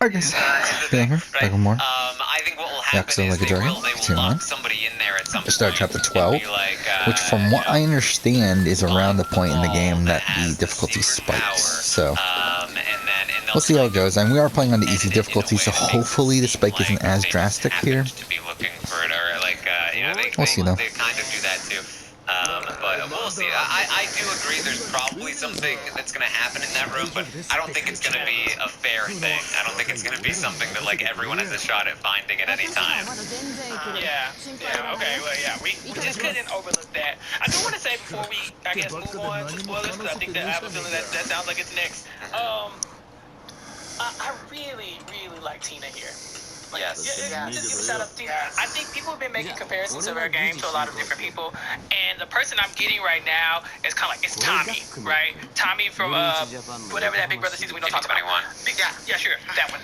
Alright guys, feeling here, back with more. I think what will happen Yakuza is like a they dragon, will continue on. lock somebody in there at some Just started point chapter and 12, be like, which from what I understand is around the point in the game that the has difficulty secret spikes. power, So, and we'll see how it goes. And we are playing on the edit easy it in a difficulty, way so that makes it hopefully the seem spike isn't like as they just drastic here. happened to be looking for it, or like, We'll see though. they kind of do that too. But we'll see. I do agree there's probably something that's going to happen in that room, but I don't think it's going to be a fair thing. I don't think it's going to be something that, like, everyone has a shot at finding at any time. Yeah, okay, well, yeah, we just couldn't overlook that. I do want to say before we, I guess, move on to spoilers, because I think that I have a feeling that sounds like it's next. I really, really like Tina here. Like, Yes. Yeah, just give a shout out to Tina. I think people have been making comparisons of her game to a lot of different people, and the person I'm getting right now is kind of like, it's Tommy, right? Tommy from whatever that Big Brother season we don't talk about. Yeah, sure, that one.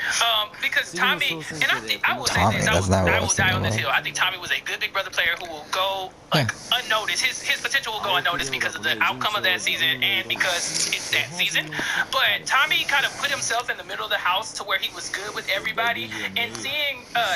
Because Tommy, and I will say this, I will die on this hill. I think Tommy was a good Big Brother player who will go unnoticed. His potential will go unnoticed because of the outcome of that season and because it's that season. But Tommy kind of put himself in the middle of the house to where he was good with everybody, and seeing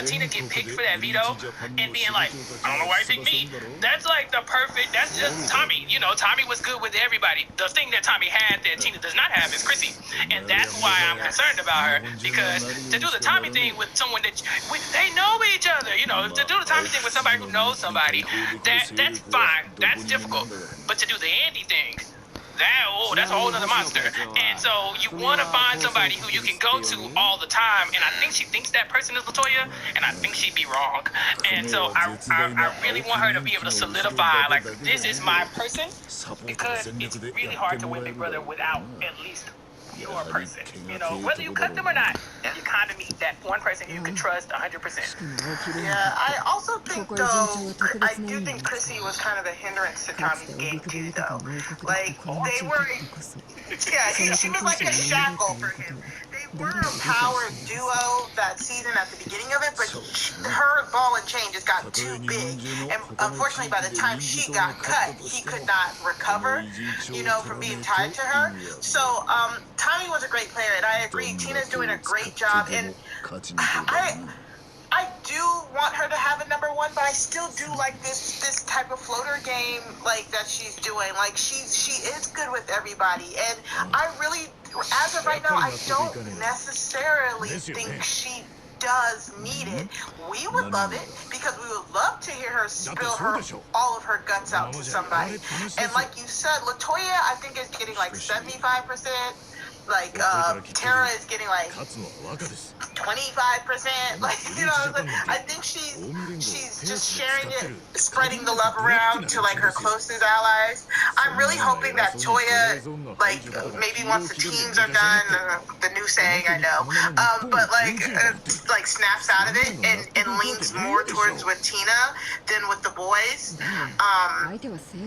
Tina get picked for that veto and being like, I don't know why you picked me. That's like the perfect, that's just Tommy. You know, Tommy was good with everybody. The thing that Tommy had that Tina does not have is Chrissy. And that's why I'm concerned about her, because to do the Tommy thing with someone that, they know each other, you know, to do the Tommy thing with somebody who knows somebody, that's fine. That's difficult. But to do the Andy thing, that's a whole other monster. And so you want to find somebody who you can go to all the time, and I think she thinks that person is Latoya, and I think she'd be wrong. And so I really want her to be able to solidify, like, this is my person, because it's really hard to win Big Brother without at least your person. You know, whether you cut them or not, you kind of need that one person you can trust 100%. Yeah, I also think, though, I do think Chrissy was kind of a hindrance to Tommy's game, too, though. Like, they were, she was like a shackle for him. They were a power duo that season at the beginning of it, but her ball and chain just got too big. And unfortunately, by the time she got cut, he could not recover, you know, from being tied to her. So, Tommy was a great player, and I agree, Tina's doing a great job, and I do want her to have a number one, but I still do like this type of floater game, like, that she's doing. Like, she is good with everybody, and I really, as of right now, I don't necessarily think she does need it. We would love it, because we would love to hear her spill all of her guts out to somebody. And like you said, Latoya, I think, is getting like 75%. Like, Tara is getting like 25%. Like, you know, I think she's just sharing it, spreading the love around to, like, her closest allies. I'm really hoping that Toya, like, maybe once the teams are done, the new saying, I know, but like snaps out of it and leans more towards with Tina than with the boys.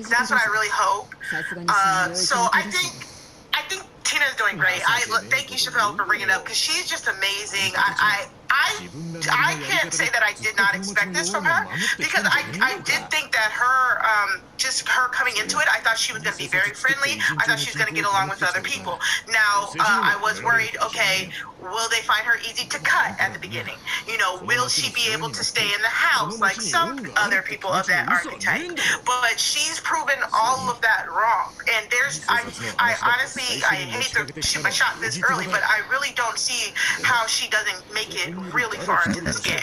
That's what I really hope. So I think Tina's doing great. Thank you, Chappelle, for bringing it up, because she's just amazing. I can't say that I did not expect this from her, because I did think that her, just her coming into it, I thought she was going to be very friendly. I thought she was going to get along with other people. Now, I was worried, okay, will they find her easy to cut at the beginning? You know, will she be able to stay in the house like some other people of that archetype? But she's proven all of that wrong. And I honestly, I hate to shoot my shot this early, but I really don't see how she doesn't make it really far into this game.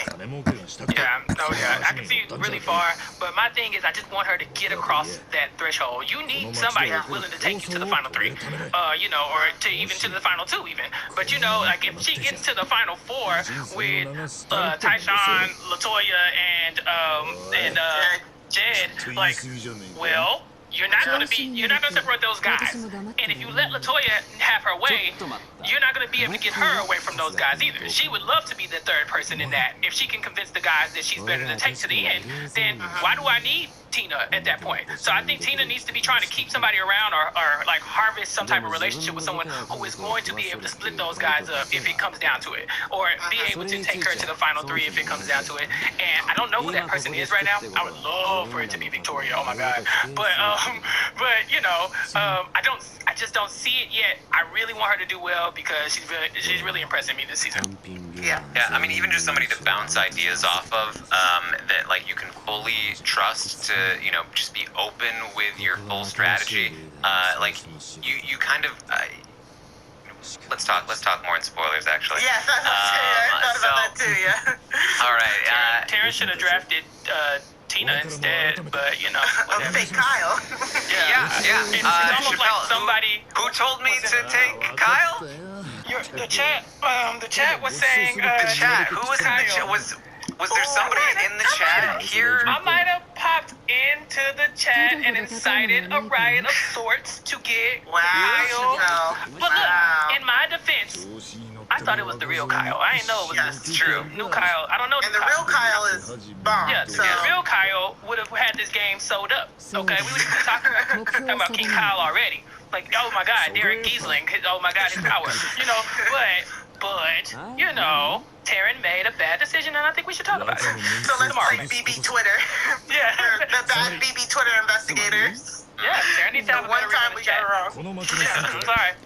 Yeah, I can see really far, but my thing is I just want her to get across that threshold. You need somebody who's willing to take you to the final three, you know, or even to the final two even. But, you know, like, if she gets to the final four with Tyshawn, Latoya, and Jed, like, well, you're not going to separate those guys. And if you let Latoya have her way, you're not going to be able to get her away from those guys either. She would love to be the third person in that. If she can convince the guys that she's better to take to the end, then why do I need Tina at that point. So I think Tina needs to be trying to keep somebody around or like harvest some type of relationship with someone who is going to be able to split those guys up if it comes down to it, or be able to take her to the final three if it comes down to it. And I don't know who that person is right now. I would love for it to be Victoria. Oh my god. But I just don't see it yet. I really want her to do well because she's really impressing me this season. Yeah, I mean, even just somebody to bounce ideas off of, that like you can fully trust to, just be open with your full strategy. Like you kind of. Let's talk more in spoilers, actually. Yes, I thought about that too. Yeah. All right. Terrence should have drafted Tina instead, but A fake Kyle. Yeah. It's almost like somebody. Who told me to take Kyle? The chat was saying. The chat. Who was in the chat? Was there somebody in the chat here? I might have popped into the chat and incited a riot of sorts to get Kyle. But look, in my defense, I thought it was the real Kyle. I didn't know it was this true. new Kyle. I don't know. And the real Kyle is bomb. Yeah, so. the real Kyle would have had this game sold up. Okay, we were talking about King Kyle already. Like, oh my God, Derek Giesling. Oh my God, his power. But Taryn made a bad decision, and I think we should talk about it. So let's play BB Twitter. Yeah. The bad BB Twitter investigators. Yeah, Taryn needs to have The one time we got it wrong. Yeah, I'm sorry.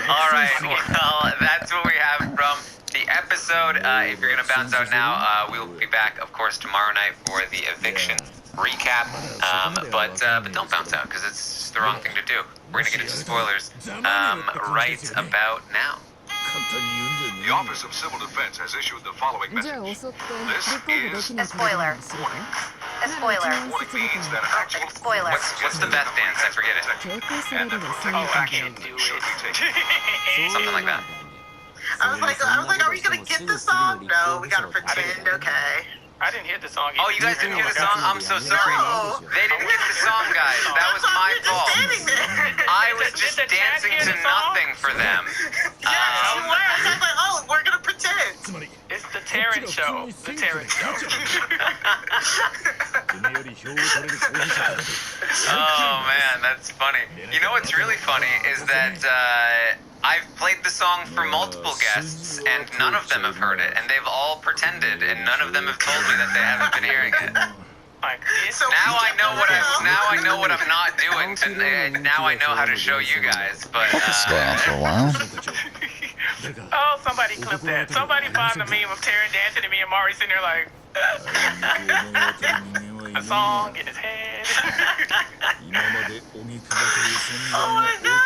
All right. Well, that's what we have from the episode. If you're gonna bounce out now, we will be back, of course, tomorrow night for the eviction recap. But don't bounce out because it's the wrong thing to do. We're gonna get into spoilers right about now. The Office of Civil Defense has issued the following message. This is A spoiler. warning. A spoiler. Warning means that an actual Spoiler. What's the best dance? I forget it. and that protective I action can't do should it. be taken. Something like that. I was like, are we gonna get the song? No, we gotta pretend. Okay. I didn't hear the song. Oh, you guys didn't hear the song? I'm so sorry. No. They didn't get the song, guys. That was my You're just fault. standing there. I was Did just the chat dancing hear to the song? nothing for them. Yes, you were. I was like, oh, we're gonna pretend. It's the Taryn show. The Taryn show. Oh man, that's funny. You know what's really funny is that I've played the song for multiple guests and none of them have heard it, and they've all pretended, and none of them have told me that they haven't been hearing it. Like, So Now I know what I'm not doing. Now I know how to show you guys. But It's going on for a while. oh, somebody clip that. Somebody find the meme of Taryn dancing and me and Mari sitting there like a song in his head. Oh my god.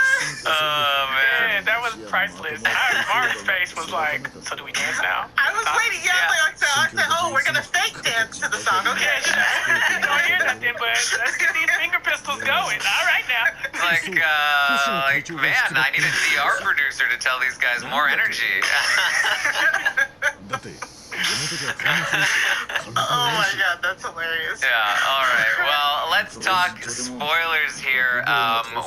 oh man. Man, that was priceless. Mari's face was like, so do we dance now? I was waiting. Yeah, I said, oh, we're gonna fake dance to the song. Okay. I don't hear nothing, but let's get these finger pistols going. All right now. Like, man, I need a DR producer to tell these guys more energy. Oh my god, that's hilarious. Yeah, alright. Well, let's talk spoilers here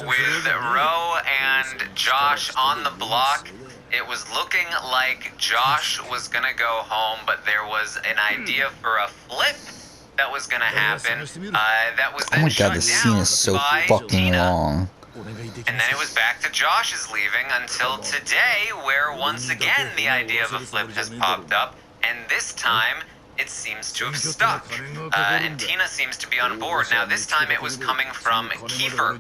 with Ro and Josh on the block. It was looking like Josh was gonna go home, but there was an idea for a flip that was gonna happen. That was Oh then my shut god, this scene down is so by fucking Tina. long. And then it was back to Josh's leaving until today, where once again the idea of a flip has popped up, and this time it seems to have stuck. And Tina seems to be on board. Now this time it was coming from Kiefer.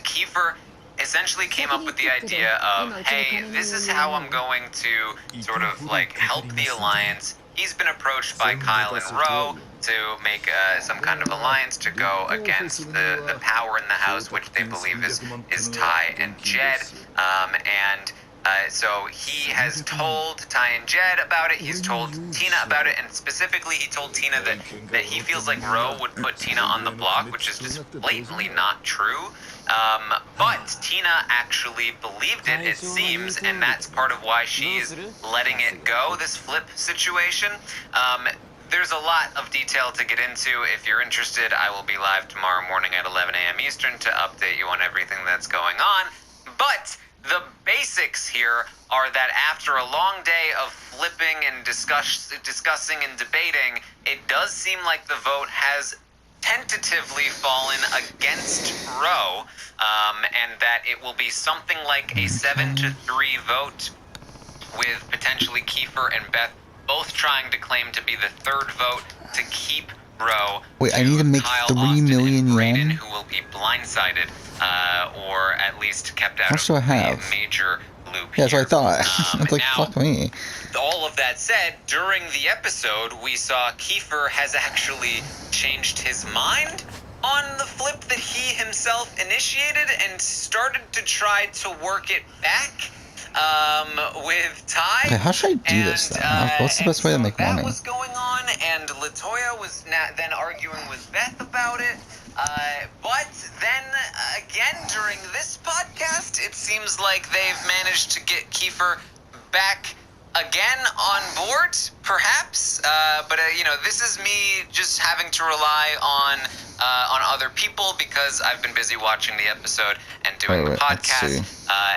Kiefer essentially came up with the idea of, hey, this is how I'm going to sort of like help the alliance. He's been approached by Kyle and Ro to make some kind of alliance to go against the power in the house, which they believe is Ty and Jed. So he has told Ty and Jed about it. He's told Tina about it, and specifically he told Tina that he feels like Ro would put Tina on the block, which is just blatantly not true. But Tina actually believed it, it seems, and that's part of why she's letting it go, this flip situation. There's a lot of detail to get into. If you're interested, I will be live tomorrow morning at 11 a.m. Eastern to update you on everything that's going on. But the basics here are that after a long day of flipping and discussing and debating, it does seem like the vote has tentatively fallen against Roe, and that it will be something like a 7-3 vote, with potentially Kiefer and Beth both trying to claim to be the third vote to keep Roe. Wait, I need to make Kyle 3 Austin million and Brayden, yen? who will be blindsided, or at least kept out How much do I of have? the major loop. Yeah, that's what I here. thought. It's like, now, fuck me. all of that said, during the episode, we saw Kiefer has actually changed his mind on the flip that he himself initiated and started to try to work it back with Ty. Okay, how should I do this then? What's the best way to make money? That was going on, and Latoya was then arguing with Beth about it. But then again, during this podcast, it seems like they've managed to get Kiefer back again on board, perhaps. But this is me just having to rely on other people because I've been busy watching the episode and doing the podcast.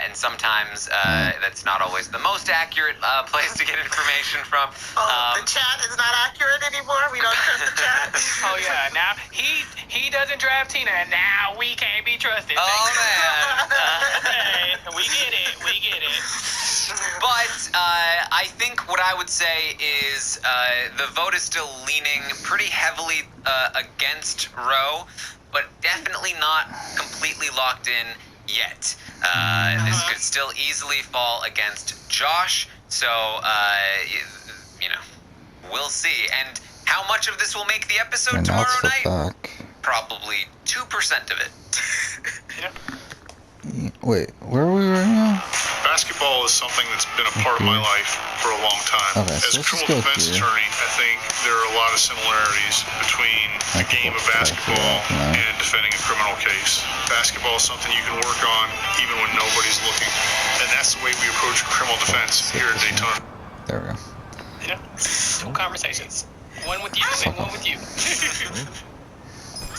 And sometimes that's not always the most accurate place to get information from. The chat is not accurate anymore. We don't trust the chat. Oh yeah, now he doesn't draft Tina, and now we can't be trusted. Oh man. Hey, we get it. But I think what I would say is the vote is still leaning pretty heavily against Roe, but definitely not completely locked in yet. This could still easily fall against Josh, so we'll see. And how much of this will make the episode tomorrow night? Fuck. Probably 2% of it. Wait, where are we right now? Basketball is something that's been a part of my life for a long time. Okay, As so a let's just criminal go defense through. attorney, I think there are a lot of similarities between the game of basketball and defending a criminal case. Basketball is something you can work on even when nobody's looking. And that's the way we approach criminal defense here at Daytona. There we go. Yeah, 2 conversations. One with you and one with you.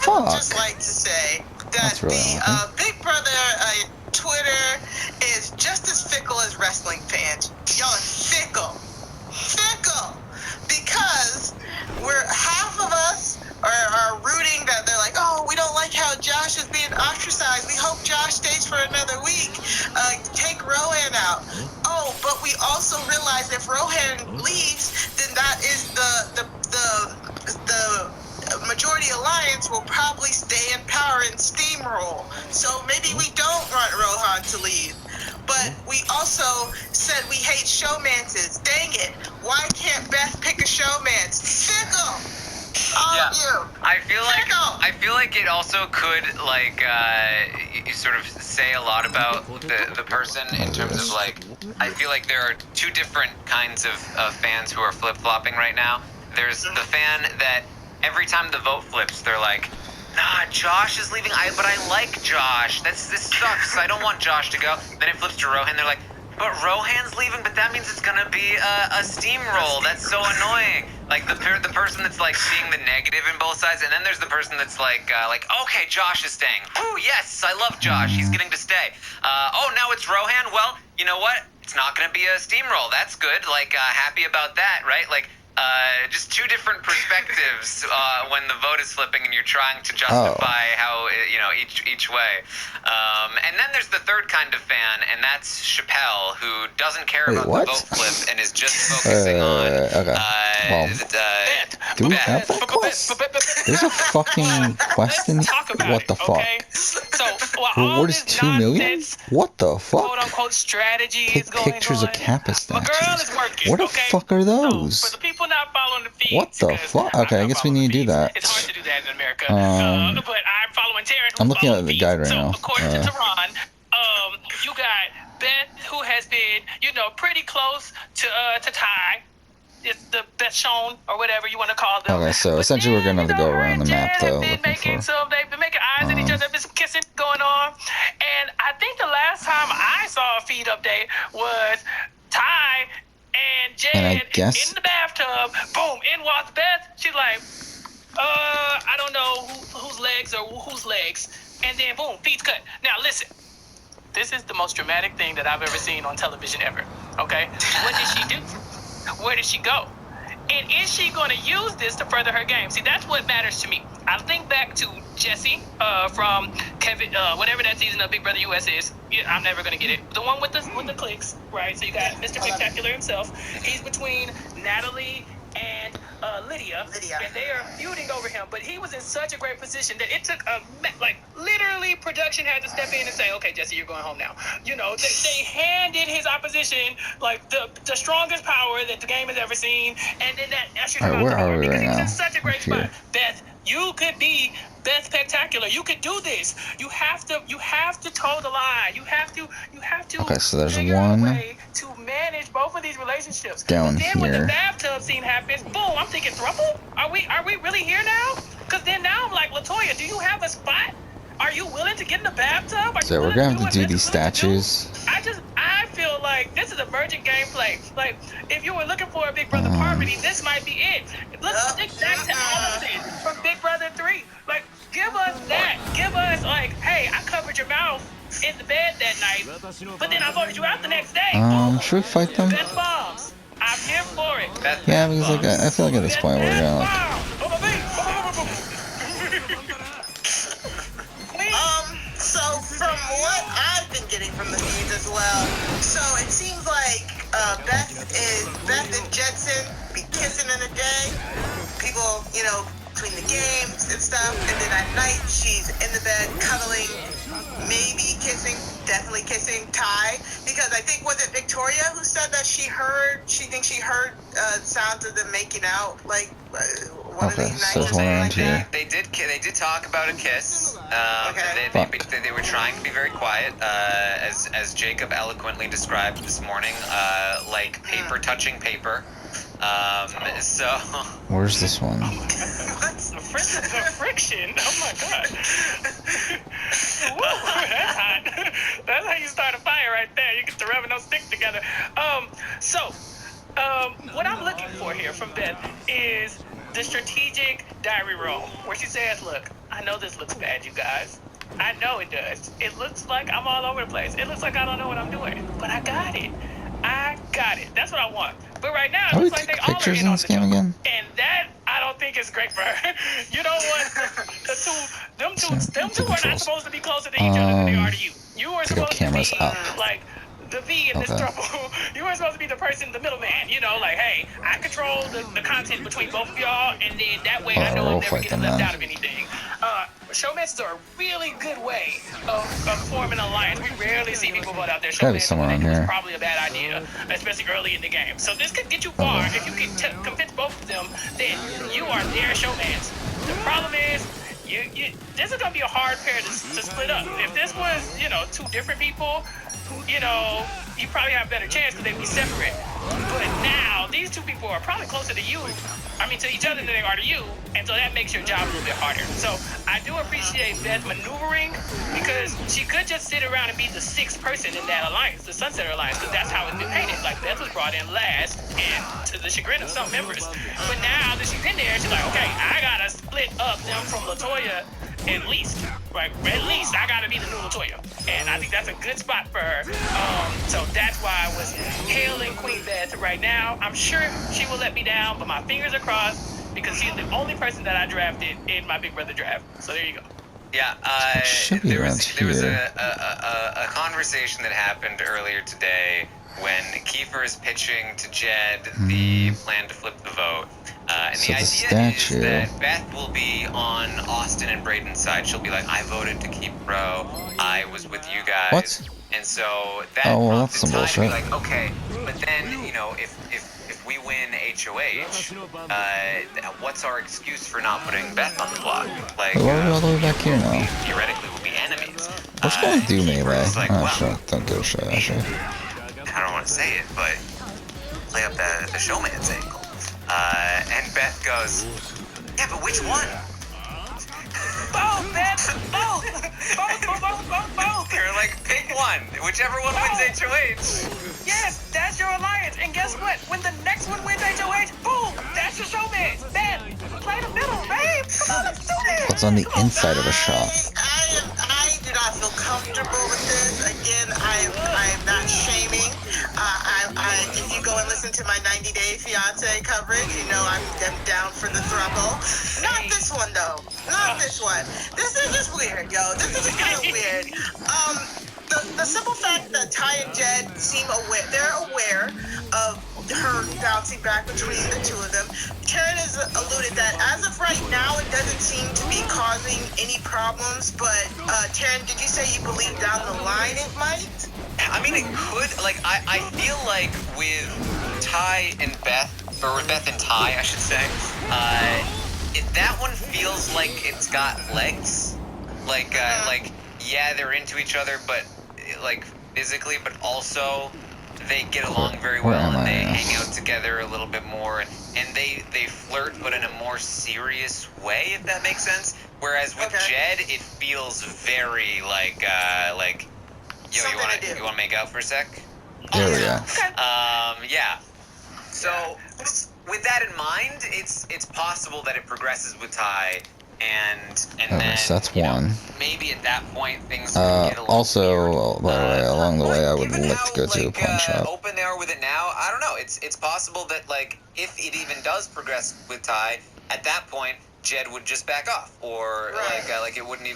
I would just like to say that That's really the Big Brother Twitter is just as fickle as wrestling fans. Y'all are fickle. Because half of us are rooting that they're like, oh, we don't like how Josh is being ostracized. We hope Josh stays for another week. Take Rohan out. Oh, but we also realize if Rohan leaves, then that is the majority alliance will probably stay in power and steamroll. So maybe we don't want Rohan to leave. But we also said we hate showmances. Dang it. Why can't Beth pick a showmance? Fickle. I feel like it also could sort of say a lot about the person in terms of I feel like there are 2 different kinds of fans who are flip-flopping right now. There's the fan that every time the vote flips, they're like, nah, Josh is leaving, but I like Josh. This sucks. I don't want Josh to go. Then it flips to Rohan. They're like, but Rohan's leaving, but that means it's gonna be a steamroll. That's so annoying. Like the person that's seeing the negative in both sides, and then there's the person that's okay, Josh is staying. Oh yes, I love Josh. He's getting to stay. Oh, now it's Rohan. Well, you know what? It's not gonna be a steamroll. That's good. Happy about that, right? Just 2 different perspectives when the vote is flipping and you're trying to justify how each way. And then there's the third kind of fan, and that's Chappelle, who doesn't care about the vote flip and is just focusing on. Do we have that quest? There's a fucking quest in what the fuck? Okay? So, Reward is 2 million? What the fuck? Quote unquote strategies Take going pictures on. of Kappa My girl statues. is working. What the okay? fuck are So, those? for the people not following the feeds, What the 'cause fuck? I'm Okay, I not guess we following need to do the feeds. that. It's hard to do that in America. But I'm following Taryn. I'm looking at the feeds. guide right so, now. According to Tehran, you got Beth, who has been, pretty close to Ty. It's the best shown, or whatever you want to call them. Okay, so But essentially we're gonna have to go her around the and map, Jen though, have been looking for... they've been making eyes at each other. There's been some kissing going on. And I think the last time I saw a feed update was Ty and Jen in the bathtub. Boom, in walks Beth. She's like, I don't know whose legs or whose legs. And then boom, feed's cut. Now listen. This is the most dramatic thing that I've ever seen on television ever. Okay? What did she do? Where did she go? And is she going to use this to further her game? See, that's what matters to me. I think back to Jesse from Kevin, whatever that season of Big Brother US is. Yeah, I'm never gonna get it. The one with the clicks, right? So you got Mr. Spectacular himself. He's between Natalie and Lydia, and they are feuding over him. But he was in such a great position that it took literally production had to step in and say, "Okay, Jesse, you're going home now." You know, they handed his opposition like the strongest power that the game has ever seen, and then that ushered him out the door because he was in such a great spot. Beth, you could be Beth Spectacular. You could do this. You have to toe the line. You have to. Okay, so there's figure one out a way to manage both of these relationships. down then when the here. bathtub scene happens, boom! I'm thinking throuple. Are we really here now? Because then now I'm like, Latoya, do you have a spot? Are you willing to get in the bathtub? So we're gonna have to do these statues. I feel like this is emergent gameplay. Like, if you were looking for a Big Brother party, this might be it. Let's stick back to Allison from Big Brother 3. Like, give us that. Give us, like, hey, I covered your mouth in the bed that night, but then I voted you out the next day. Should we fight them? Best bombs. I'm here for it. Yeah, because like I feel like at this point we're gonna like. So from what I've been getting from the feeds as well, so it seems like Beth and Jetson be kissing in the day. People, you know, between the games and stuff, and then at night she's in the bed cuddling, maybe kissing, definitely kissing Ty, because I think was it Victoria who said that she thinks she heard sounds of them making out, like one of these nights or something like that. They did talk about a kiss. They were trying to be very quiet, as Jacob eloquently described this morning, like paper touching paper. So where's this one? The friction. Oh my god. Woo, that's hot. That's how you start a fire right there. You get the rub and those sticks together. What I'm looking for here from Beth is the strategic diary room where she says, "Look, I know this looks bad, you guys. I know it does. It looks like I'm all over the place. It looks like I don't know what I'm doing, but I got it. That's what I want. But right now, it looks like they all are in on the joke. Again? And that, I don't think is great for her. You know what? Them two are not supposed to be closer to each other than they are to you. You are supposed to be like the V in this trouble. You were supposed to be the person, the middleman. You know, like, hey, I control the content between both of y'all, and then that way I know I'm never getting left out of anything. Showmances are a really good way of forming an alliance. We rarely see people put out their showmances. It's probably a bad idea, especially early in the game. So this could get you far. If you can convince both of them, then you are their showmans. The problem is, this is going to be a hard pair to split up. If this was, two different people, you probably have a better chance because they'd be separate. But now, these two people are probably closer to to each other than they are to you, and so that makes your job a little bit harder. So I do appreciate Beth maneuvering, because she could just sit around and be the sixth person in that alliance, the Sunset Alliance, because that's how it's been painted. Like, Beth was brought in last, and to the chagrin of some members. But now that she's in there, she's like, okay, I gotta split up them from Latoya at least. Right? At least I gotta be the new Latoya. And I think that's a good spot for her. So that's why I was hailing Queen Beth right now. I'm sure she will let me down, but my fingers are crossed, because she's the only person that I drafted in my Big Brother draft. So there you go. Yeah, there was a conversation that happened earlier today when Kiefer is pitching to Jed the plan to flip the vote. And the idea is that Beth will be on Austin and Braden's side. She'll be like, I voted to keep Bro. I was with you guys. What? And so that prompted Ty to be like, okay, but then, if we win HOH, what's our excuse for not putting Beth on the block? Like, why are we all the way back here now? Theoretically, we'll be enemies. Let's go and do melee. Like, sure. Don't give a shit, actually. I don't want to say it, but play up the showman's angle. And Beth goes, yeah, but which one? Both, Beth! Both! Both! You're like, pick one. Whichever one wins HOH. Yes, that's your alliance. And guess what? When the next one wins HOH, boom! That's your showman. Beth, play the middle, babe! Come on, let's do this! What's on the inside of a shop? I do not feel comfortable with this. Again, I am not shaming. If if you go and listen to my 90 Day Fiance coverage, you know I'm down for the throuple. Not this one though. Not this one. This is just weird, yo. This is just kind of weird. The simple fact that Ty and Jed seem aware, they're aware of her bouncing back between the two of them. Karen has alluded that as of right now, it doesn't seem to be causing any problems, but Taryn, did you say you believe down the line it might? I mean, it could. Like, I feel like with Ty and Beth, or with Beth and Ty, I should say, that one feels like it's got legs. Like, yeah, they're into each other, but like physically, but also they get along very well and they hang out together a little bit more, and they flirt, but in a more serious way, if that makes sense. Whereas with Jed, it feels very like yo, you want to make out for a sec? There we go. Yeah. So with that in mind, it's possible that it progresses with Ty. And then So that's one. Maybe at that point things get a little also, weird. by the way, along the way, I would Given like how, to go to a pawn shop. Open they are with it now, I don't know. It's possible that like if it even does progress with Ty, at that point Jed would just back off, or like it wouldn't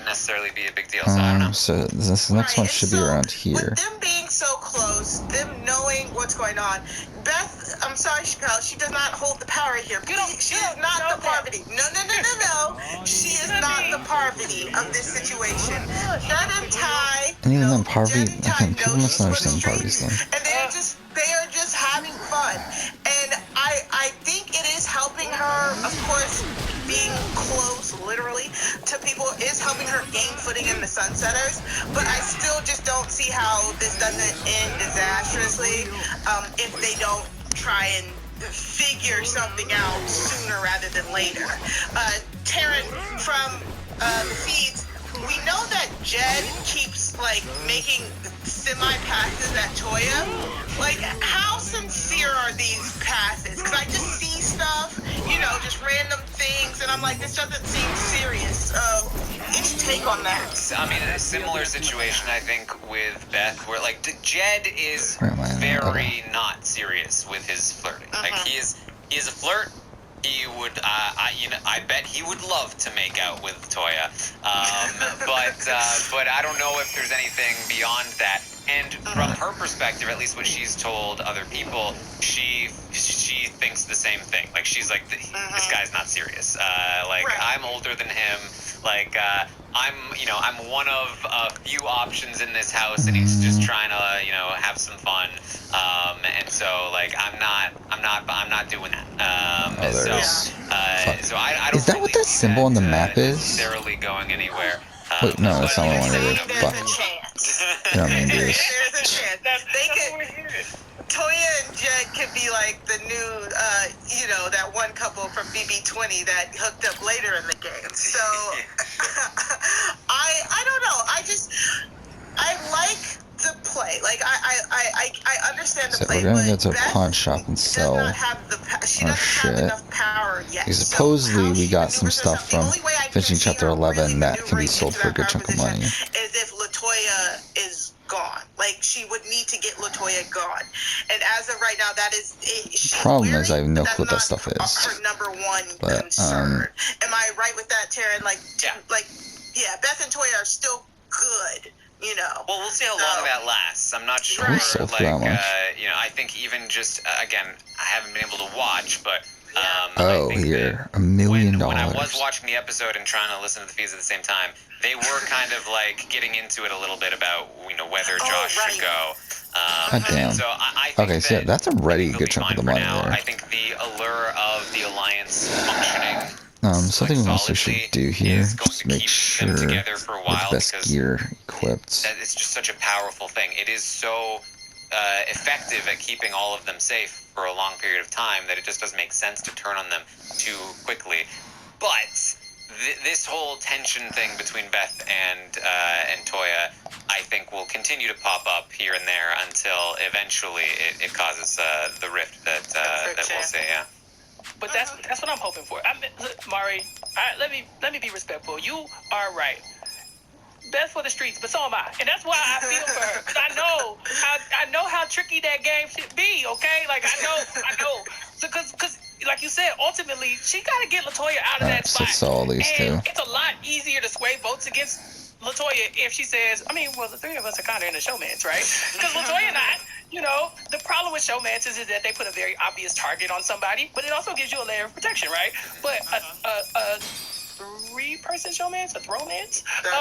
necessarily be a big deal. So I don't know. So this next one should be around here. With them being so close, them knowing what's going on, Beth, I'm sorry, Chappelle, she does not hold the power here. She is not the Parvati. No. She is not the Parvati of this situation. Jed and Ty, And even then, Parvati, again, people must understand Parvati's thing. and they are just having fun. And I think it is helping her, of course, being close, literally, to people is helping her gain footing in the Sunsetters, but I still just don't see how this doesn't end disastrously if they don't try and figure something out sooner rather than later. Taryn, from the feeds, we know that Jed keeps, like, making semi-passes at Toya. Like, how sincere are these passes? Because I just see stuff, just random things, and I'm like, this doesn't seem serious. Any take on that? I mean, a similar situation, I think, with Beth, where, like, Jed is very not serious with his flirting. Like, he is a flirt. He would, I bet he would love to make out with Toya, but I don't know if there's anything beyond that. And from her perspective, at least what she's told other people, she thinks the same thing. Like, she's like, this guy's not serious. I'm older than him. Like, I'm one of a few options in this house, and he's just trying to, have some fun. And so, like, I'm not doing that. So I don't. Is that what that symbol on the map is? Necessarily going anywhere. Wait, no, that's not what I wanted to do. Fuck. You don't mean to do this. There's a chance. Toya and Jed could be like the new, that one couple from BB20 that hooked up later in the game. So, I don't know. I like the play. Like, I understand the So play. we're gonna but go to a Beth pawn shop and sell she doesn't have enough power yet. Because So supposedly how we she got some maneuvers stuff herself, from the only way I can finishing see chapter her 11 really that can be maneuvering sold into for a that good chunk of position money. Is if LaToya is gone. Like, she would need to get LaToya gone. And as of right now, that is... The problem is I have no clue what that stuff is. Her number one concern. Am I right with that, Taryn? Yeah, Beth and Toya are still good. Well, we'll see how long that lasts. I'm not sure. We sold for that much. I think even just again, I haven't been able to watch, but here, $1 million. When I was watching the episode and trying to listen to the feeds at the same time, they were kind of like getting into it a little bit about whether Josh should go. God damn. So I think Okay, so that's already a good chunk of the money there. I think the allure of the Alliance functioning. Something we also should do here is just make sure we together have for a the while, best because gear equipped. It's just such a powerful thing. It is so effective at keeping all of them safe for a long period of time that it just doesn't make sense to turn on them too quickly. But this whole tension thing between Beth and Toya, I think, will continue to pop up here and there until eventually it causes the rift that we'll see. Yeah. But that's what I'm hoping for. Look, Mari, let me be respectful. You are right. Best for the streets, but so am I, and that's why I feel for her, because I know how tricky that game should be. Okay, like I know, so because like you said, ultimately she got to get Latoya out of that spot. So all these and two. It's a lot easier to sway votes against Latoya if she says, I mean, well, the three of us are kind of in the showmance, right? Because Latoya and I, the problem with showmances is that they put a very obvious target on somebody, but it also gives you a layer of protection, right? But a three-person showmance, a throwmance, a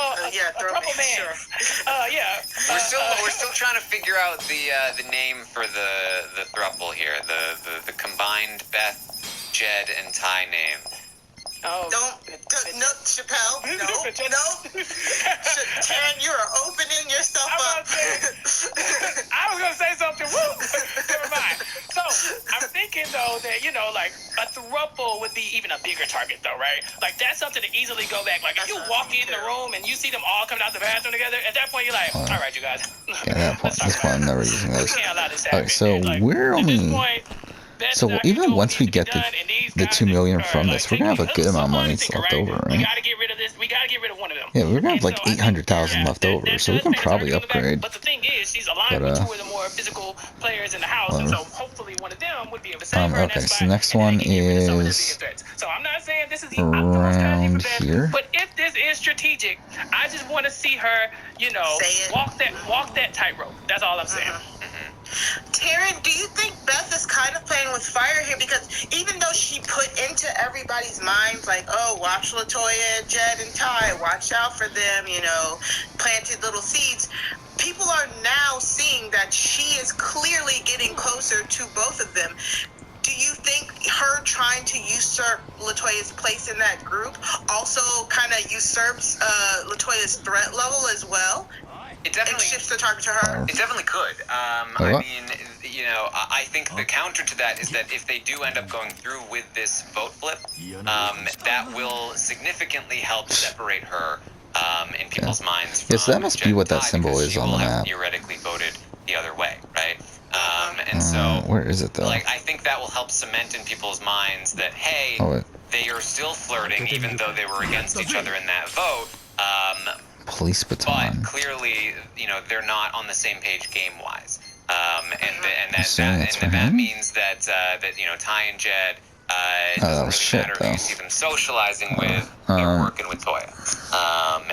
throuple-mance. Sure. Yeah. We're still trying to figure out the name for the throuple here, the combined Beth, Jed, and Ty name. Oh, no, Chappelle. No. Taryn, you are opening yourself up. I was going to say something. Woo! Never mind. So, I'm thinking, though, that, like, a throuple would be even a bigger target, though, right? Like, that's something to easily go back. Like, if you walk in the room and you see them all coming out the bathroom together, at that point, you're like, all right, you guys. Yeah, at this point, I'm never using this. We can't allow this to happen. Okay, so like, we're only... So even once we get the 2 million from this, we're gonna have a good amount of money left over, right? We gotta get rid of this. We gotta get rid of one of them. Yeah, we're gonna have like 800,000 left over, so we can probably upgrade. But the thing is, she's aligned with two of the more physical players in the house, and so hopefully one of them would be able to save her. Okay, so next one is so I'm not saying this is the around here. But if this is strategic, I just want to see her, walk that tightrope. That's all I'm saying. Taryn, do you think Beth is kind of playing with fire here? Because even though she put into everybody's minds, like, oh, watch Latoya, Jed, and Ty, watch out for them, planted little seeds, people are now seeing that she is clearly getting closer to both of them. Do you think her trying to usurp Latoya's place in that group also kind of usurps Latoya's threat level as well? It definitely shifts the target to her. It definitely could. I mean, I think the counter to that is that if they do end up going through with this vote flip, that will significantly help separate her in people's minds. Yes, that must be what that symbol is on the map. Theoretically voted the other way, right? And so, where is it though? Like, I think that will help cement in people's minds that hey, they are still flirting, even though they were against each other in that vote. Police baton. But clearly, they're not on the same page game-wise, and that means that Ty and Jed it doesn't really matter who you see them socializing with, they're working with Toya,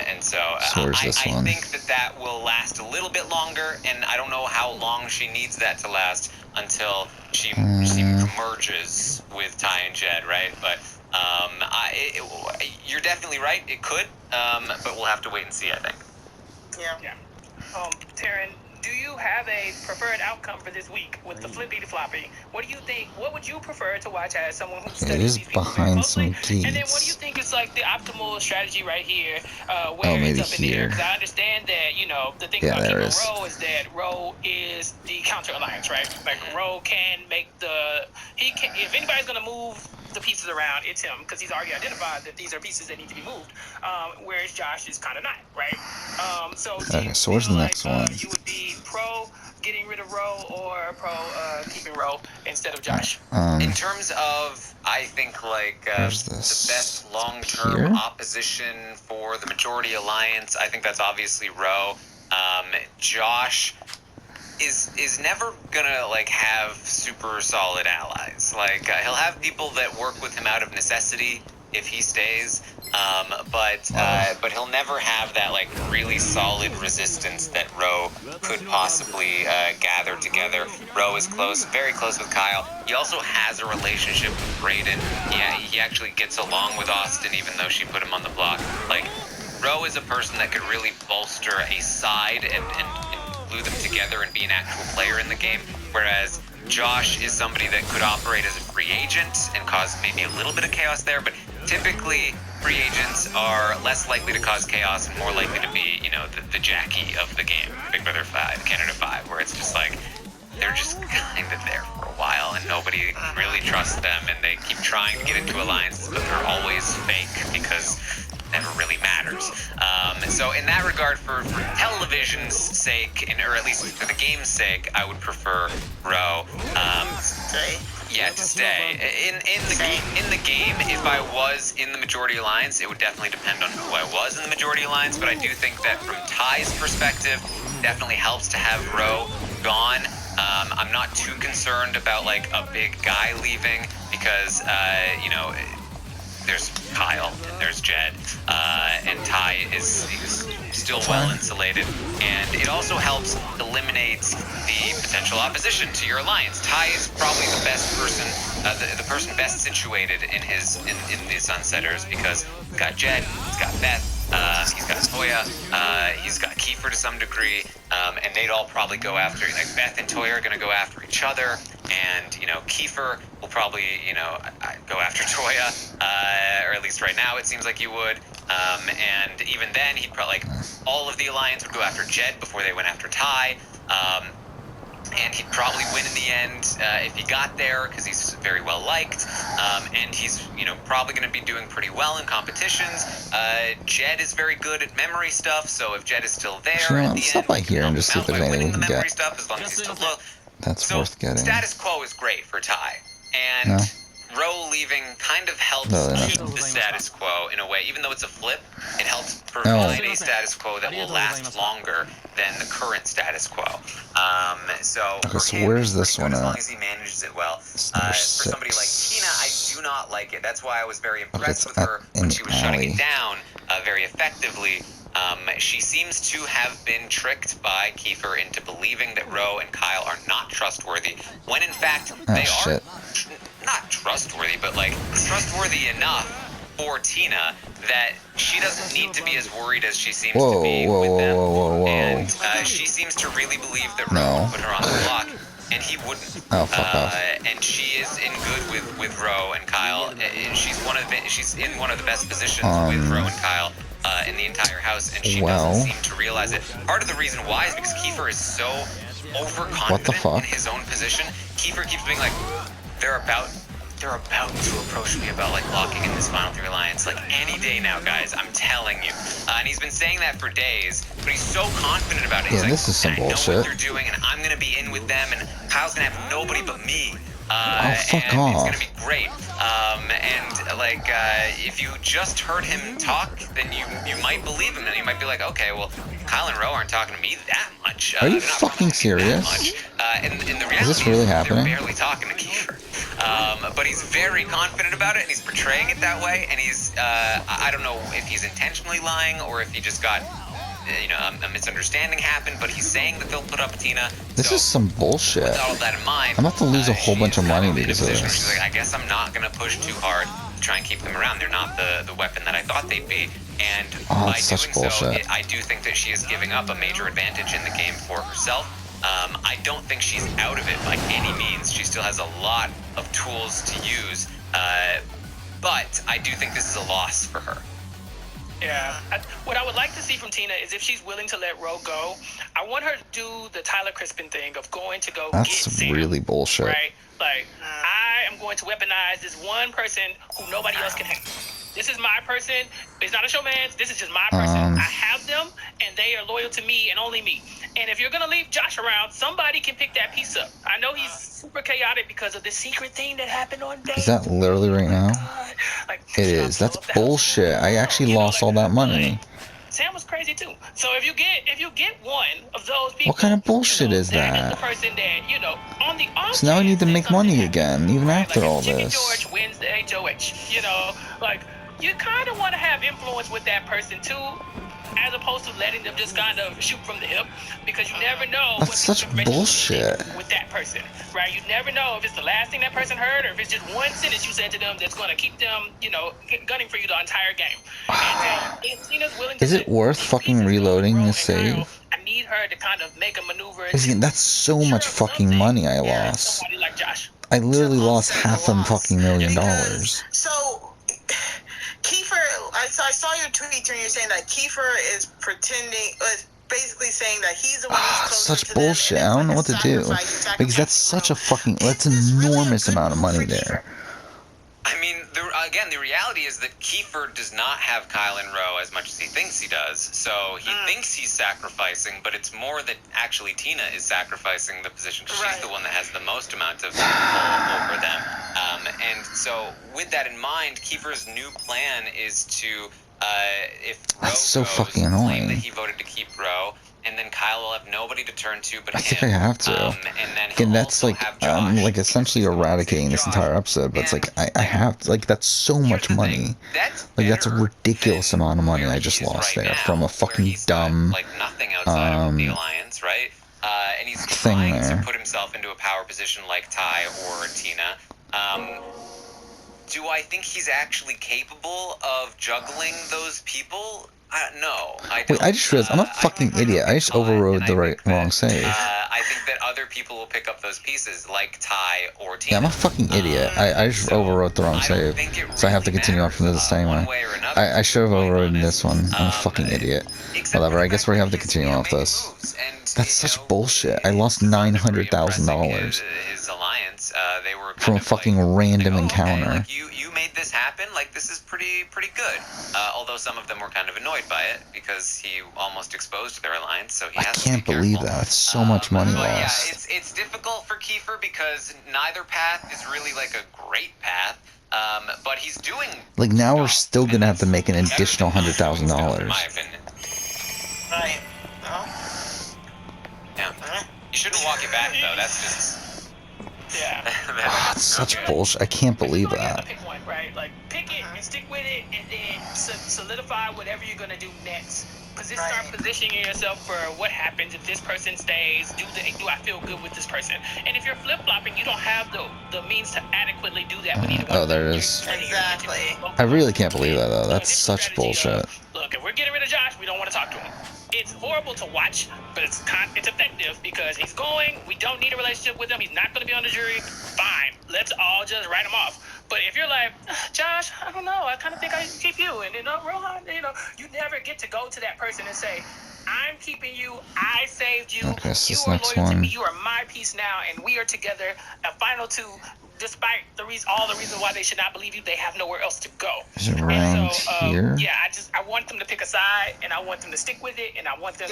and so I think that will last a little bit longer, and I don't know how long she needs that to last until she merges with Ty and Jed, right? But you're definitely right. It could, but we'll have to wait and see, I think. Yeah. Taryn, do you have a preferred outcome for this week with the flippy floppy? What do you think? What would you prefer to watch as someone who studies these people very closely? And then what do you think is like the optimal strategy right here? Where it's up in the air? Because I understand that the thing about keeping Roe is that Roe is the counter alliance, right? Like Roe can make if anybody's gonna move the pieces around, it's him, because he's already identified that these are pieces that need to be moved. Whereas Josh is kind of not, right? So where's the next one? You would be pro getting rid of Roe or pro keeping Roe instead of Josh? In terms of, I think, the best long-term opposition for the majority alliance, I think that's obviously Roe. Josh is never gonna have super solid allies. He'll have people that work with him out of necessity if he stays, but he'll never have that really solid resistance that Roe could possibly gather together. Roe is very close with Kyle. He also has a relationship with Brayden. Yeah, he actually gets along with Austin, even though she put him on the block. Roe is a person that could really bolster a side and glue them together and be an actual player in the game, whereas Josh is somebody that could operate as a free agent and cause maybe a little bit of chaos there, but typically free agents are less likely to cause chaos and more likely to be, the Jackie of the game, Big Brother 5, Canada 5, where it's just they're just kind of there for a while and nobody really trusts them and they keep trying to get into alliances, but they're always fake because never really matters. So in that regard, for television's sake, or at least for the game's sake, I would prefer Roe. Yeah, to stay. In the game, if I was in the majority alliance, it would definitely depend on who I was in the majority alliance, but I do think that from Ty's perspective, definitely helps to have Ro gone. I'm not too concerned about like a big guy leaving because you know, there's Kyle and there's Jed, and Ty is still well insulated, and it also helps eliminate the potential opposition to your alliance. Ty is probably the best person, the person best situated in the Sunsetters because he's got Jed, he's got Beth, he's got Toya, he's got Kiefer to some degree, and they'd all probably go after, like Beth and Toya are going to go after each other, and, you know, Kiefer will probably, you know, go after Toya, or at least right now it seems like he would, and even then he'd probably, like, all of the alliance would go after Jed before they went after Ty, and he'd probably win in the end if he got there because he's very well liked, and he's, you know, probably going to be doing pretty well in competitions. Jed is very good at memory stuff, so if Jed is still there, Sure, at the stop end, by here and just see if there's anything we can get. stuff, as long as he's still low. That's So worth getting. status quo is great for Ty, and No. Ro leaving kind of helps No, they're keep not. the status quo in a way. Even though it's a flip, it helps provide a status quo that will last longer than the current status quo. So Okay, for so him, where's it's this pretty good one as long at? as he manages it well. It's number For somebody like 6. Tina, I do not like it. That's why I was very impressed it's with her in when the she was shutting alley. it down very effectively. She seems to have been tricked by Kiefer into believing that Ro and Kyle are not trustworthy, when in fact they are not trustworthy, but like trustworthy enough for Tina that she doesn't need to be as worried as she seems to be with them. And she seems to really believe that Ro would put her on the block, and he wouldn't. Oh, fuck off. And she is in good with Ro and Kyle. She's in one of the best positions with Ro and Kyle in the entire house, and she doesn't seem to realize it. Part of the reason why is because Kiefer is so overconfident in his own position. Kiefer keeps being like, they're about to approach me about like locking in this Final 3 alliance like any day now, guys. I'm telling you. And he's been saying that for days, but he's so confident about it. He's like, this is some I know bullshit. what they're doing, and I'm gonna be in with them, and Kyle's gonna have nobody but me. fuck and off. it's gonna be great. And like, if you just heard him talk, then you might believe him, and you might be like, okay, well, Kyle and Ro aren't talking to me that much. Are you they're not fucking promising me that serious? much. And the reality Is this really is happening? They're barely talking to Kiefer. But he's very confident about it, and he's portraying it that way, and he's, I don't know if he's intentionally lying or if he just got, you know, a misunderstanding happened, but he's saying that they'll put up Tina. This so, is some bullshit. with all of that in mind, I'm about to lose a whole bunch of money in a because of position where this. she's like, I guess I'm not going to push too hard to try and keep them around. They're not the weapon that I thought they'd be. And by that's such doing so, bullshit. I do think that she is giving up a major advantage in the game for herself. I don't think she's out of it by any means. She still has a lot of tools to use, but I do think this is a loss for her. Yeah. What I would like to see from Tina is if she's willing to let Ro go, I want her to do the Tyler Crispin thing of going to go That's get Sam, really bullshit. right? Like, I am going to weaponize this one person who nobody else can have. This is my person. It's not a showman's. This is just my person. I have them, and they are loyal to me and only me. And if you're going to leave Josh around, somebody can pick that piece up. I know he's super chaotic because of the secret thing that happened on day. Is that literally right now? Like, It is. That's bullshit. I actually lost all that money. Sam was crazy too. So if you get one of those people, What kind of bullshit is that that? is the person that, you know, on the off So now I need to chance make that something money happens, again, even right? after Like, all if Jimmy this. George wins the HOH, you know, like, you kind of want to have influence with that person too, as opposed to letting them just kind of shoot from the hip, because you never know That's what such information you bullshit. get with that person, right? You never know if it's the last thing that person heard or if it's just one sentence you said to them that's going to keep them, you know, gunning for you the entire game. And if Tina's willing to Is it let worth these fucking pieces go, reloading Ro the and save? Kyle, I need her to kind of make a maneuver. That's so much fucking money I lost. Somebody like Josh. I literally To lost offset half the a loss. fucking $1 million. Because- So, Kiefer, I saw your tweet where you're saying that Kiefer is basically saying that he's the one who's closer Such to them, bullshit. and I don't know it's what like to a do. sacrifice Because that's you such a fucking, that's an Is this really a enormous good amount of move money for there. I mean, again, the reality is that Kiefer does not have Kyle and Ro as much as he thinks he does. So he thinks he's sacrificing, but it's more that actually Tina is sacrificing the position. She's Right. the one that has the most amount of pull over them. So with that in mind, Kiefer's new plan is to, if Ro That's so goes, fucking claim annoying. that he voted to keep Ro, and then Kyle will have nobody to turn to but I him. think I have to. And then Again, he'll that's also like have Josh. like essentially eradicating this entire episode, but it's like I have to, like that's so much money. Like that's a ridiculous amount of money I just lost there from a fucking dumb like nothing outside of the alliance, right? And he's thing trying there. to put himself into a power position like Ty or Tina. Do I think he's actually capable of juggling those people? No, I don't. Wait, I just realized I'm a fucking idiot. I just overrode the wrong save. I think that other people will pick up those pieces, like Ty or Tina. Yeah, I'm a fucking idiot. I just overwrote the wrong save, so I have to continue on from the same way. I should have overridden this one. I'm a fucking idiot. Whatever, I guess we have to continue off this. That's such bullshit. I lost $900,000 His alliance, they were from a fucking random encounter. Like you made this happen. Like this is pretty good. Although some of them were kind of annoyed by it because he almost exposed their alliance. So he I has to can't be believe careful. that. It's so much money But lost. yeah, it's difficult for Kiefer because neither path is really like a great path. But he's doing. Like now we're still gonna have to make an additional $100,000. In my opinion. Right. No. Yeah. You shouldn't walk it back though. That's just. Yeah. That's such bullshit. I can't believe You have to that. pick one, right? Like pick it and stick with it, and then solidify whatever you're gonna do next. Start positioning yourself for what happens if this person stays. Do I feel good with this person? And if you're flip flopping, you don't have the means to adequately do that. With either one. Oh, there it is. Exactly. I really can't believe that though. That's such bullshit. Look, if we're getting rid of Josh, we don't want to talk to him. It's horrible to watch, but it's effective because he's going. We don't need a relationship with him. He's not going to be on the jury. Fine, let's all just write him off. But if you're like, Josh, I don't know, I kind of think I should keep you, and Rohan, you never get to go to that person and say, I'm keeping you. I saved you. Okay, so you this are next loyal to one. me. You are my piece now, and we are together. A final two. Despite all the reasons why they should not believe you, they have nowhere else to go. Is it around here? Yeah, I want them to pick a side, and I want them to stick with it, and I want them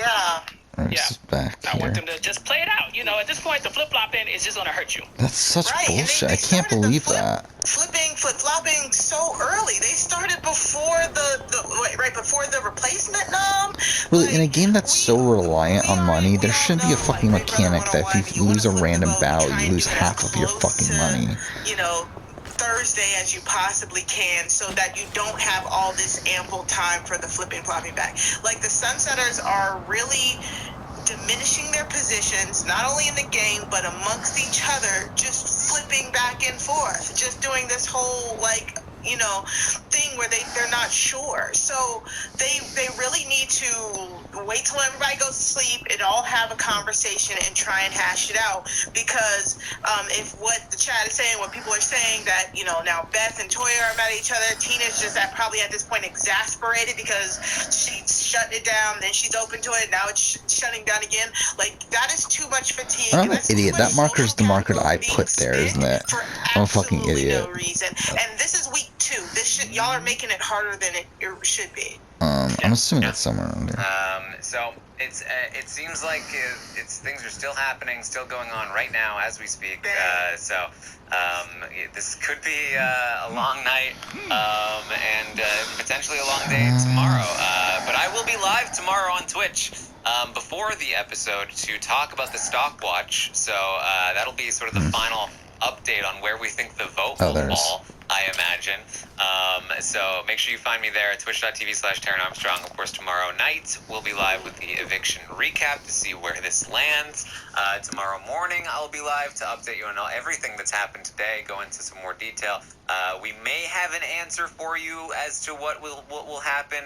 Or is this back I want here? them to just play it out. At this point, the flip-flopping is just going to hurt you. That's such Right, and bullshit. they I can't started the believe that. Flip-flopping so early. They started before before the replacement nom. Really, in a game that's so reliant on money, there should be a fucking mechanic that if you lose a random battle, you lose half of your fucking money. Thursday as you possibly can so that you don't have all this ample time for the flopping back. Like the Sunsetters are really diminishing their positions, not only in the game, but amongst each other, just flipping back and forth, just doing this whole thing where they're not sure. So they really need to wait till everybody goes to sleep and all have a conversation and try and hash it out. Because if what the chat is saying, what people are saying, that now Beth and Toya are mad at each other, Tina's just probably at this point exasperated because she's shutting it down, then she's open to it, now it's shutting down again. Like that is too much fatigue. I'm an idiot. That marker is the marker that I put there, isn't it? I'm a fucking idiot. No reason. And this is week 2. Y'all are making it harder than it should be. I'm assuming it's somewhere around here. So it seems like things are still happening, still going on right now as we speak. This could be a long night and potentially a long day tomorrow. But I will be live tomorrow on Twitch before the episode to talk about the stock watch. So that'll be sort of the final update on where we think the vote will fall, I imagine. So make sure you find me there at twitch.tv/TarynArmstrong. Of course, tomorrow night we'll be live with the eviction recap to see where this lands. Tomorrow morning I'll be live to update you on everything that's happened today, go into some more detail. We may have an answer for you as to what will happen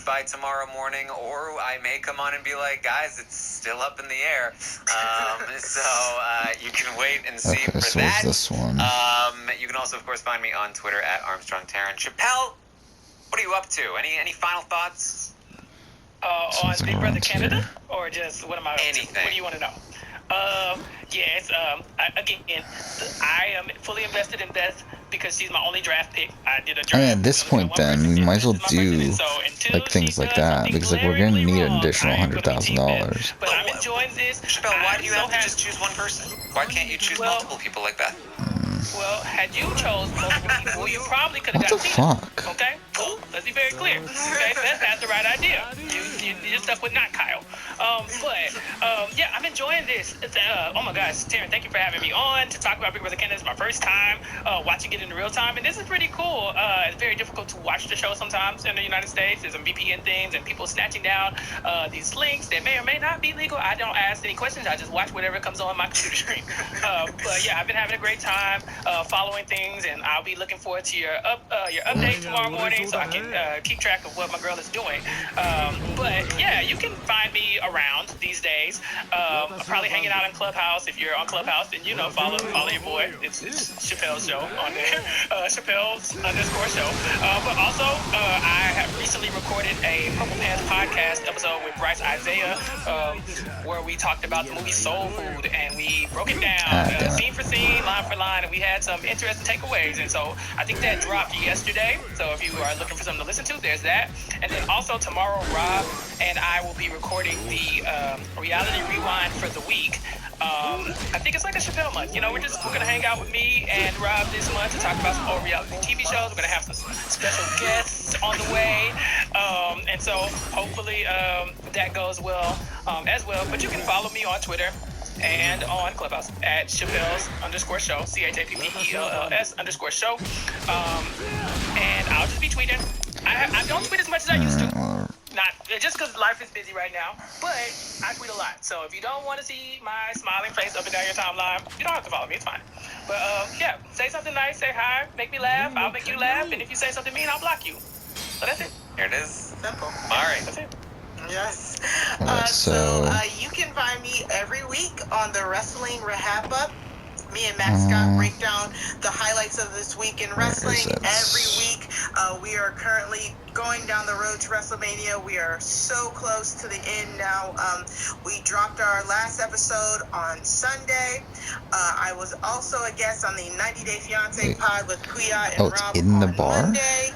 by tomorrow morning, or I may come on and be like, guys, it's still up in the air. So you can wait and see for so that. This one. You can also, of course, find me on Twitter at ArmstrongTaryn. Chappelle, what are you up to? Any final thoughts? On Big Brother Canada, or just what am I? Anything. What do you want to know? Yes. Again, I am fully invested in Beth because she's my only draft pick. I did a draft. I mean, at this point, then we might as well do like things like that because like we're gonna need an additional $100,000. But I'm enjoying this. Chappelle, why do you have to just choose one person? Why can't you choose multiple people like that? Well, had you chose multiple people, you probably could have What got the Tina. fuck? Okay? Cool. Let's be very clear. Okay? That's the right idea. You're stuck with not Kyle. Yeah, I'm enjoying this. Oh my gosh, Taryn, thank you for having me on to talk about Big Brother Canada. It's my first time watching it in real time, and this is pretty cool. It's very difficult to watch the show sometimes in the United States. There's some VPN things and people snatching down these links that may or may not be legal. I don't ask any questions. I just watch whatever comes on my computer screen. But yeah, I've been having a great time following things, and I'll be looking forward to your update tomorrow morning so I can keep track of what my girl is doing. But yeah, you can find me around these days. Probably hanging out in Clubhouse. If you're on Clubhouse, then follow your boy. It's Chappelle's show on there. Chappelle's _ show. But also, I have recently recorded a Purple Pants podcast episode with Bryce Isaiah, where we talked about the movie Soul Food, and we broke it down scene for scene, line for line, and we had some interesting takeaways. And so I think that dropped yesterday. So if you are looking for something to listen to, there's that. And then also tomorrow, Rob and I will be recording the reality rewind for the week. I think it's like a Chappelle month. We're gonna hang out with me and Rob this month to talk about some old reality TV shows. We're gonna have some special guests on the way, and so hopefully that goes well as well. But you can follow me on Twitter and on Clubhouse at Chappelle's _ show, CHAPPELLS _ show, and I'll just be tweeting. I don't tweet as much as I used to. Not just because life is busy right now, but I tweet a lot. So if you don't want to see my smiling face up and down your timeline, you don't have to follow me. It's fine. But yeah, say something nice, say hi, make me laugh. I'll make you laugh, and if you say something mean, I'll block you. So that's it. Here it is. Simple. All right. That's it. Yes. So you can find me every week on the Wrestling Rehab Up. Me and Matt Scott break down the highlights of this week in wrestling every week. We are currently going down the road to WrestleMania. We are so close to the end now. We dropped our last episode on Sunday. I was also a guest on the 90 Day Fiancé pod with Kuya and Rob in the on bar? Monday.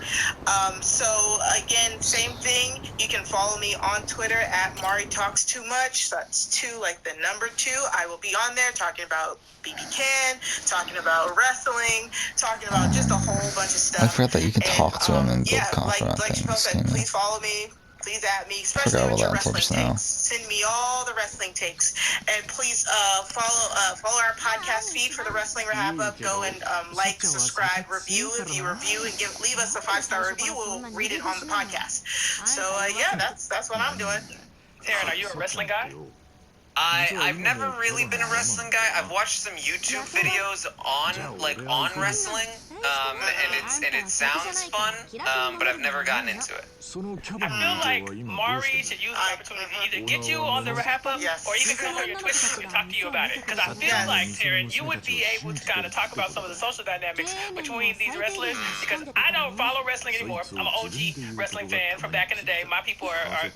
So again, same thing. You can follow me on Twitter at Mari Talks Too Much. So that's 2 like the number 2. I will be on there talking about BB Can, talking about wrestling, talking about just a whole bunch of stuff. I forgot that you can talk to him and build confidence. Like Chappelle said, please follow me. Please at me, especially with your wrestling takes. Send me all the wrestling takes, and please follow our podcast feed for the Wrestling Rehab Up. Go and like, subscribe, review. If you review and leave us a 5-star review, we'll read it on the podcast. So yeah, that's what I'm doing. Taryn, are you a wrestling guy? I've never really been a wrestling guy. I've watched some YouTube videos on wrestling, and it sounds fun, but I've never gotten into it. I feel like Mari should use the opportunity to either get you on the Rehab Up or even come on your Twitch so we can talk to you about it. Because I feel like, Taryn, you would be able to kind of talk about some of the social dynamics between these wrestlers, because I don't follow wrestling anymore. I'm an OG wrestling fan from back in the day. My people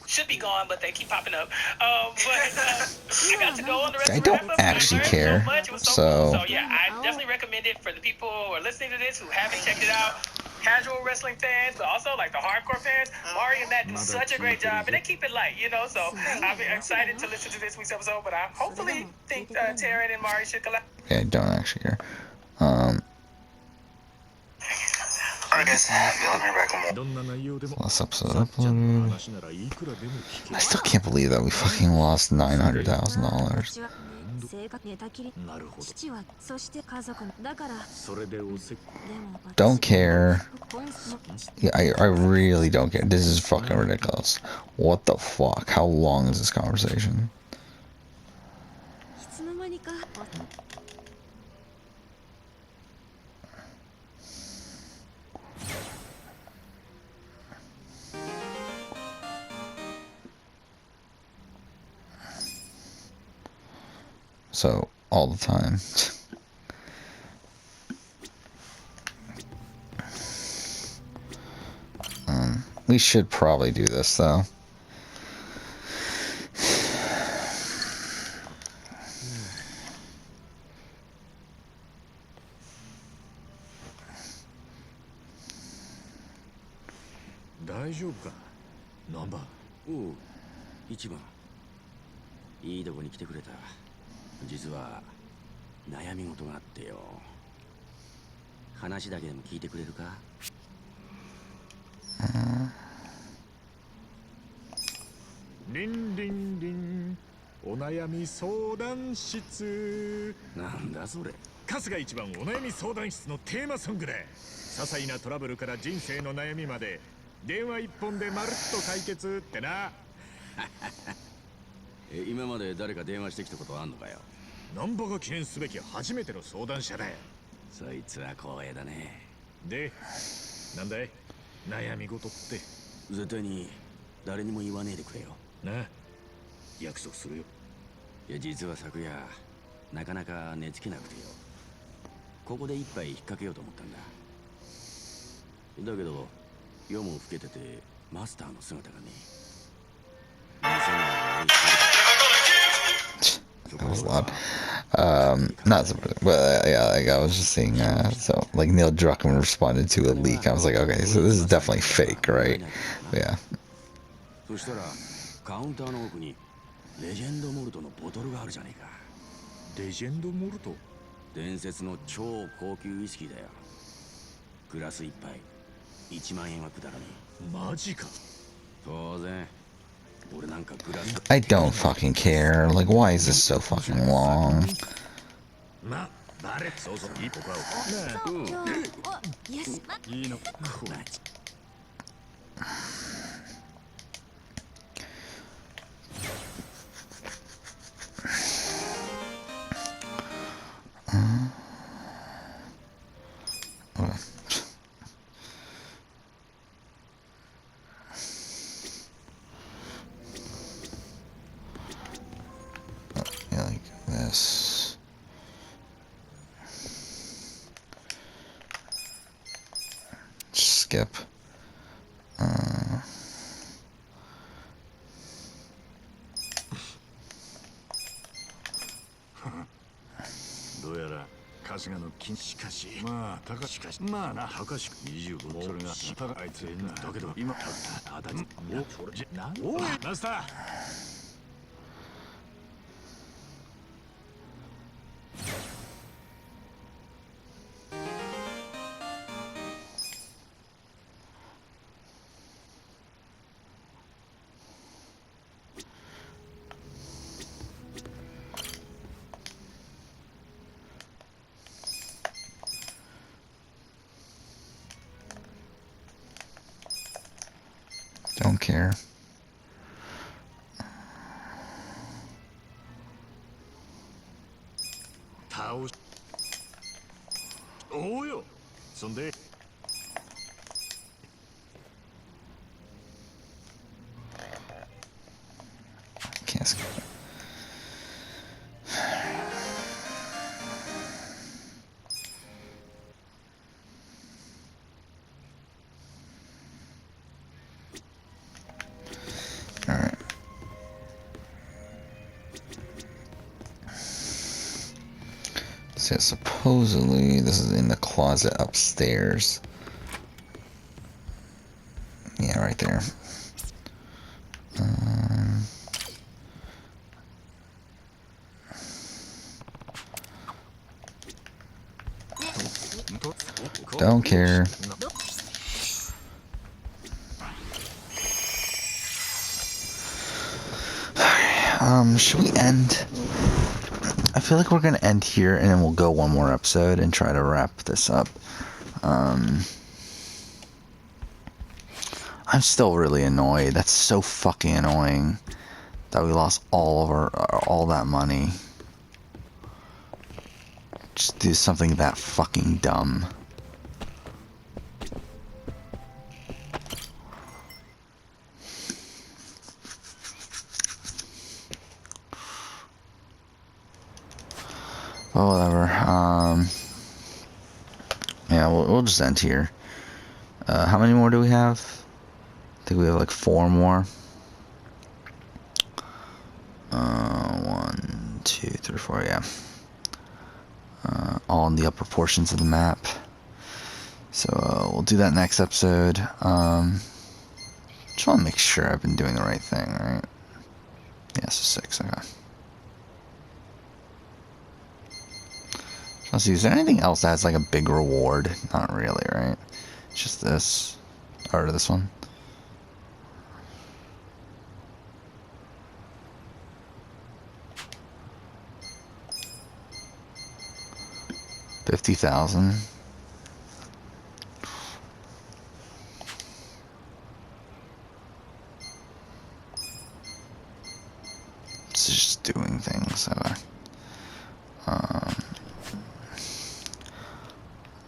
should be gone, but they keep popping up. I got to go on the wrestling. I don't actually care. So yeah, I definitely recommend it for the people who are listening to this who haven't checked it out. Casual wrestling fans, but also like the hardcore fans. Mari and Matt do such a great job, and they keep it light, So I'm excited to listen to this week's episode. But I hopefully think Taryn and Mari should collab. Yeah, I don't actually care. Alright guys, I'll be back on Last episode uploaded. I still can't believe that we fucking lost $900,000. Don't care. Yeah, I really don't care. This is fucking ridiculous. What the fuck? How long is this conversation? So, all the time. We should probably do this, though. リンリンリンお悩み相談室なんだそれ春日一番お悩み相談室のテーマソングだ些細なトラブルから人生の悩みまで電話一本でまるっと解決ってな今まで誰か電話してきたことあんのかよ難波が記念すべき初めての相談者だよそいつは光栄だねでなんだい悩み事って絶対に誰にも言わねえでくれよな約束するよいや実は昨夜なかなか寝つけなくてよここで一杯引っ掛けようと思ったんだだけど夜も更けててマスターの姿がねThat was loud. Not super, but yeah, like I was just saying, so like Neil Druckmann responded to a leak. I was like, okay, so this is definitely fake, right? But yeah. そしたらカウンターの奥にレジェンドモルトのボトルがあるじゃねえかレジェンドモルト伝説の超高級ウイスキーだよグラス一杯1万円はくだらねえマジか当然俺なんかグラス I don't fucking care. Like, why is this so fucking long? まあ誰そうそういい子かないいのこれYeah, like this. Skip. どうやら春日の金しかしまあ高しかしまあな高し25それが高あいつだけど今ただおそれじゃなおいマスターDon't care. Oh, yo. Sunday. Can't skip. Alright. So supposedly this is in the closet upstairs. Yeah, right there. Don't care. Should we end? I feel like we're gonna end here and then we'll go one more episode and try to wrap this up. I'm still really annoyed. That's so fucking annoying that we lost all of all that money. Just do something that fucking dumb. But whatever. Yeah, we'll just end here. How many more do we have? I think we have like 4 more. 1, 2, 3, 4, yeah. All in the upper portions of the map. So we'll do that next episode. Just want to make sure I've been doing the right thing, right? Yeah, so 6, okay. Just want to Let's see, is there anything else that has like a big reward? Not really, right? It's just this. Or this one. $50,000. It's just doing things.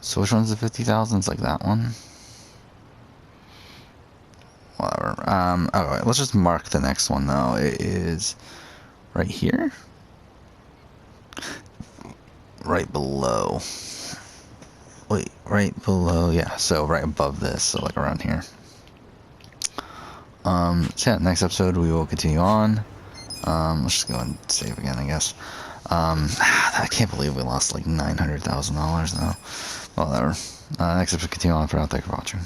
So which one's the 50,000? It's like that one. Whatever. Alright, let's just mark the next one though. It is right here. Right below. Wait, right below, yeah, so right above this, so like around here. So yeah, next episode we will continue on. Let's just go and save again, I guess. I can't believe we lost like $900,000 now. Well, whatever. Next episode, continue on for now. Thank you for watching.